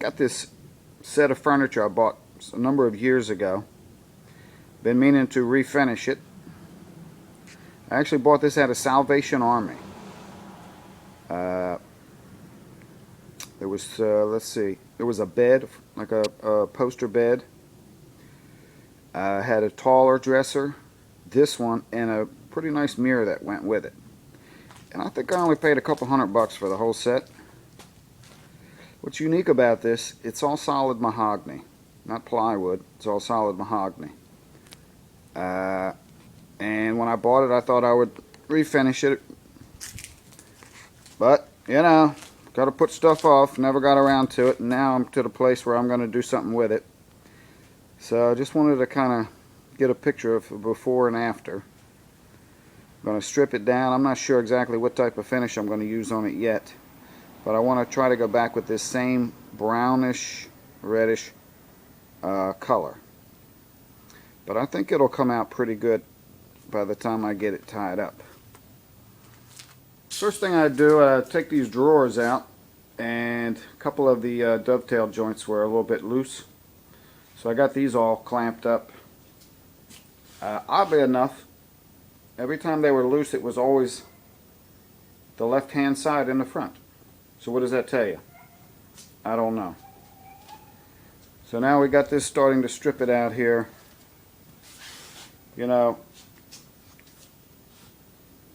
got this set of furniture I bought a number of years ago. Been meaning to refinish it. I actually bought this at a Salvation Army. There was, let's see, there was a bed, like a poster bed. Had a taller dresser, this one, and a pretty nice mirror that went with it. And I think I only paid a couple $100 for the whole set. What's unique about this, it's all solid mahogany. Not plywood, it's all solid mahogany. And when I bought it, I thought I would refinish it. But, you know, got to put stuff off, never got around to it, and now I'm to the place where I'm going to do something with it. So I just wanted to kind of get a picture of before and after. I'm going to strip it down. I'm not sure exactly what type of finish I'm going to use on it yet. But I want to try to go back with this same brownish, reddish color. But I think it'll come out pretty good by the time I get it tied up. First thing I do, I take these drawers out, and a couple of the dovetail joints were a little bit loose. So I got these all clamped up. Oddly enough, every time they were loose, it was always the left-hand side in the front. So what does that tell you? I don't know. So now we got this starting to strip it out here. You know,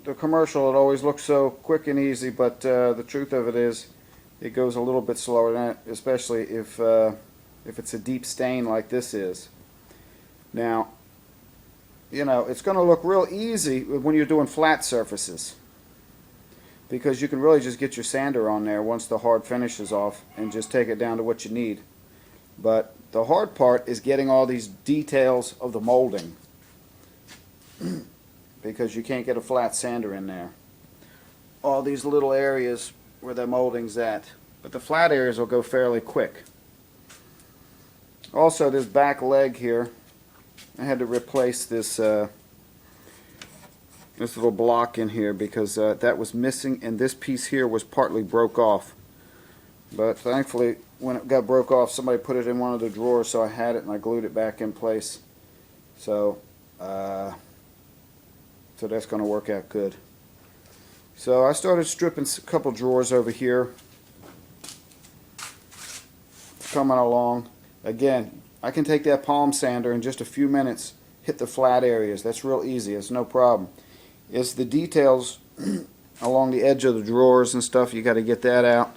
the commercial, it always looks so quick and easy, but the truth of it is it goes a little bit slower than that, especially if it's a deep stain like this is. Now, you know, it's going to look real easy when you're doing flat surfaces, because you can really just get your sander on there once the hard finish is off and just take it down to what you need. But the hard part is getting all these details of the molding, because you can't get a flat sander in there. All these little areas where the molding's at. But the flat areas will go fairly quick. Also, this back leg here, I had to replace this this little block in here because that was missing, and this piece here was partly broke off. But thankfully, when it got broke off, somebody put it in one of the drawers, so I had it and I glued it back in place. So that's going to work out good. So I started stripping a couple drawers over here, coming along. Again, I can take that palm sander in just a few minutes, hit the flat areas. That's real easy. It's no problem. It's the details along the edge of the drawers and stuff. You got to get that out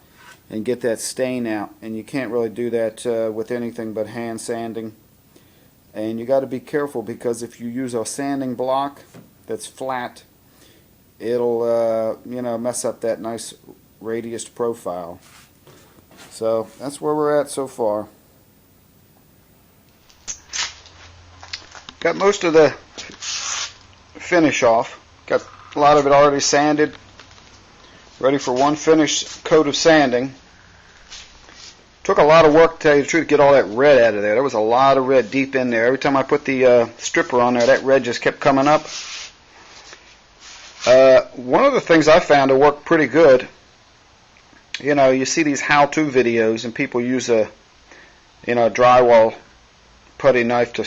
and get that stain out. And you can't really do that with anything but hand sanding. And you got to be careful, because if you use a sanding block that's flat, it'll you know, mess up that nice radius profile. So that's where we're at so far. Got most of the finish off. Got a lot of it already sanded, ready for one finished coat of sanding. Took a lot of work, to tell you the truth, to get all that red out of there. There was a lot of red deep in there. Every time I put the stripper on there, that red just kept coming up. One of the things I found to work pretty good, you know, you see these how-to videos and people use a, you know, drywall putty knife to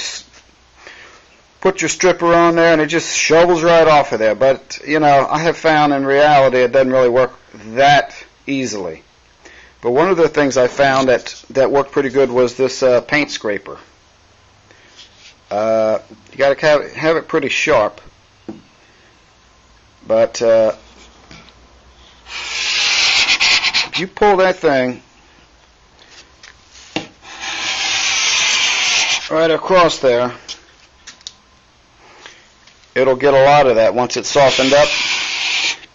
put your stripper on there, and it just shovels right off of there. But, you know, I have found in reality it doesn't really work that easily. But one of the things I found that worked pretty good was this paint scraper. You got to have it pretty sharp. But if you pull that thing right across there, it'll get a lot of that once it's softened up.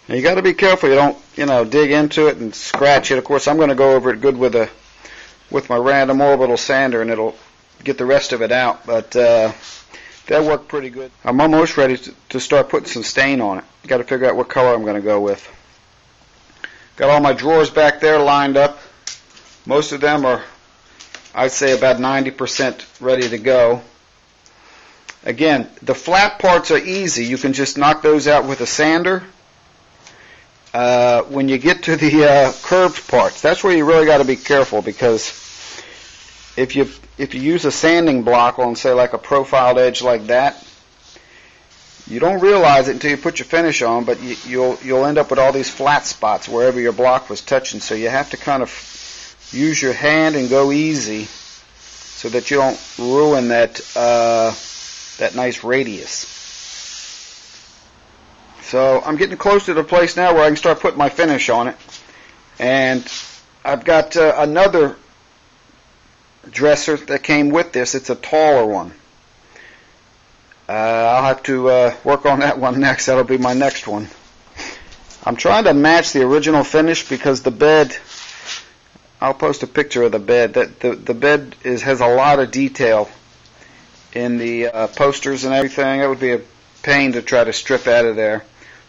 Now you got to be careful you don't, you know, dig into it and scratch it. Of course, I'm going to go over it good with my random orbital sander, and it'll get the rest of it out. But that worked pretty good. I'm almost ready to start putting some stain on it. Got to figure out what color I'm going to go with. Got all my drawers back there lined up. Most of them are, I'd say, about 90% ready to go. Again, the flat parts are easy. You can just knock those out with a sander. When you get to the curved parts, that's where you really got to be careful, because if you use a sanding block on, say, like a profiled edge like that, you don't realize it until you put your finish on, but you'll end up with all these flat spots wherever your block was touching. So you have to kind of use your hand and go easy so that you don't ruin that that nice radius. So I'm getting close to the place now where I can start putting my finish on it. And I've got another dresser that came with this. It's a taller one. I'll have to work on that one next. That'll be my next one. I'm trying to match the original finish because the bed, I'll post a picture of the bed. The bed has a lot of detail in the posters and everything. It would be a pain to try to strip out of there.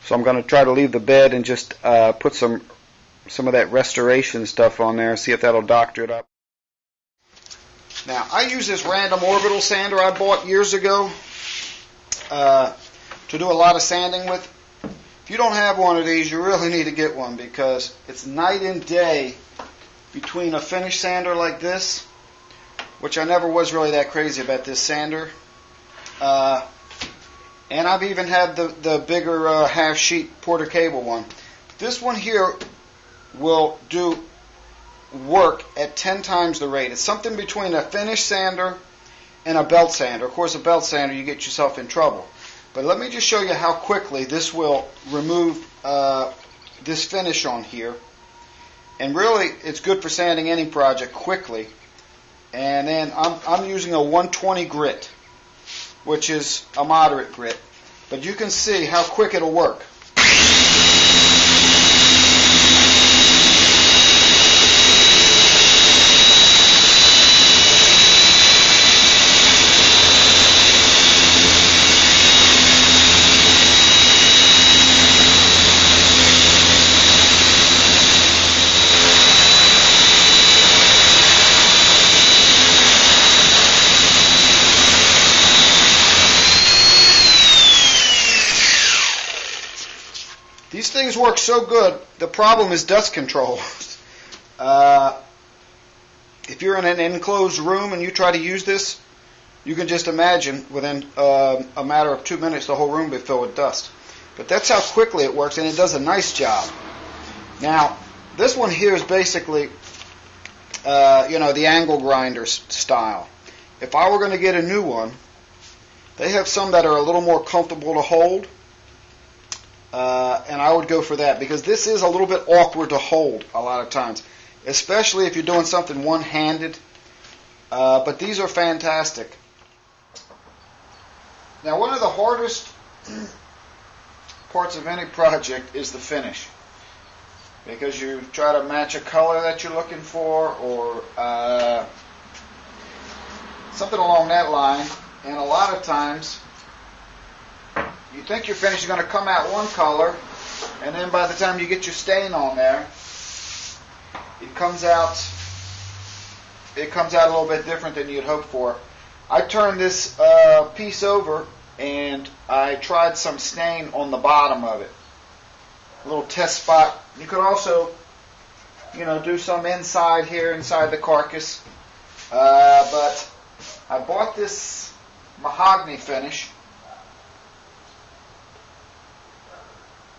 So I'm going to try to leave the bed and just put some of that restoration stuff on there and see if that'll doctor it up. Now, I use this random orbital sander I bought years ago to do a lot of sanding with. If you don't have one of these, you really need to get one because it's night and day between a finish sander like this, which I never was really that crazy about this sander, and I've even had the bigger half-sheet Porter Cable one. This one here will do work at 10 times the rate. It's something between a finish sander and a belt sander. Of course, a belt sander, you get yourself in trouble. But let me just show you how quickly this will remove this finish on here. And really, it's good for sanding any project quickly. And then I'm using a 120 grit, which is a moderate grit. But you can see how quick it'll work. These things work so good. The problem is dust control. If you're in an enclosed room and you try to use this, you can just imagine within a matter of 2 minutes the whole room will be filled with dust. But that's how quickly it works, and it does a nice job. Now, this one here is basically, the angle grinder style. If I were going to get a new one, they have some that are a little more comfortable to hold. And I would go for that because this is a little bit awkward to hold a lot of times, especially if you're doing something one-handed. But these are fantastic. Now, one of the hardest parts of any project is the finish, because you try to match a color that you're looking for or something along that line, and a lot of times you think your finish is going to come out one color, and then by the time you get your stain on there, it comes out a little bit different than you'd hoped for. I turned this piece over and I tried some stain on the bottom of it, a little test spot. You could also, do some inside here, inside the carcass. But I bought this mahogany finish.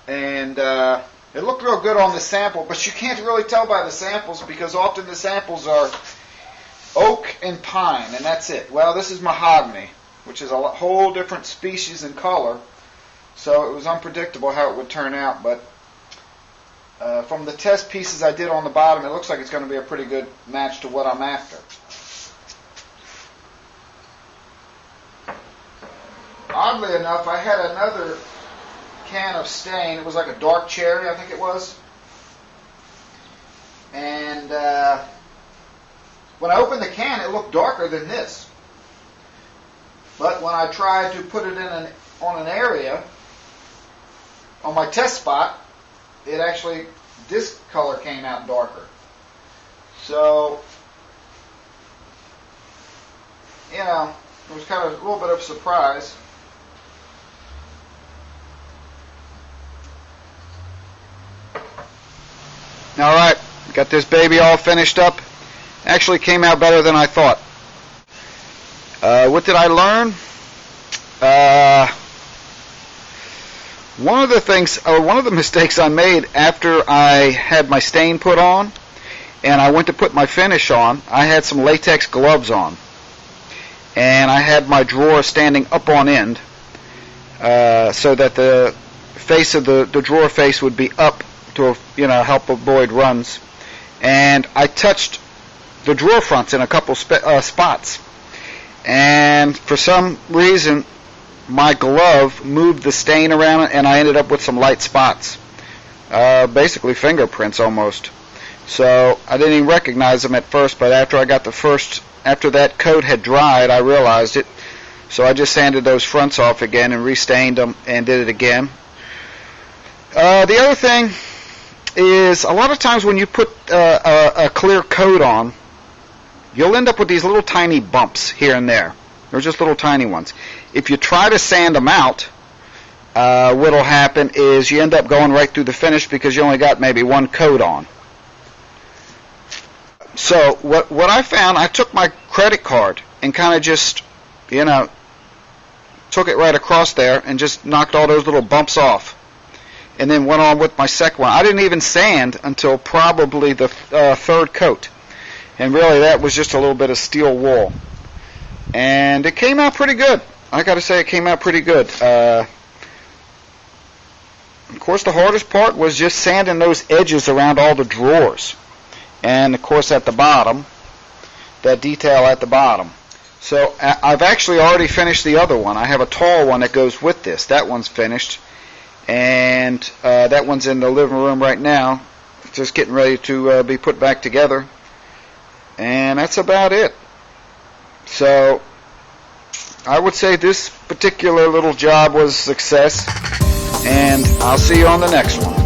And it looked real good on the sample, but you can't really tell by the samples because often the samples are oak and pine, and that's it. Well, this is mahogany, which is a whole different species and color, so it was unpredictable how it would turn out. But from the test pieces I did on the bottom, it looks like it's going to be a pretty good match to what I'm after. Oddly enough, I had another can of stain. It was like a dark cherry, I think it was. And when I opened the can, it looked darker than this. But when I tried to put it on an area, on my test spot, it actually, this color came out darker. So, it was kind of a little bit of a surprise. All right, got this baby all finished up. Actually came out better than I thought. What did I learn? One of the mistakes I made after I had my stain put on and I went to put my finish on, I had some latex gloves on. And I had my drawer standing up on end so that the face of the drawer face would be up to help avoid runs. And I touched the drawer fronts in a couple spots. And for some reason, my glove moved the stain around it, and I ended up with some light spots. Basically fingerprints almost. So I didn't even recognize them at first, but after that coat had dried, I realized it. So I just sanded those fronts off again and restained them and did it again. The other thing is, a lot of times when you put a clear coat on, you'll end up with these little tiny bumps here and there. They're just little tiny ones. If you try to sand them out, what'll happen is you end up going right through the finish because you only got maybe one coat on. So what I found, I took my credit card and kind of just, took it right across there and just knocked all those little bumps off. And then went on with my second one. I didn't even sand until probably the third coat. And really that was just a little bit of steel wool. And it came out pretty good. I got to say it came out pretty good. Of course, the hardest part was just sanding those edges around all the drawers. And, of course, at the bottom, that detail at the bottom. So I've actually already finished the other one. I have a tall one that goes with this. That one's finished. And that one's in the living room right now, just getting ready to be put back together. And that's about it. So I would say this particular little job was a success, and I'll see you on the next one.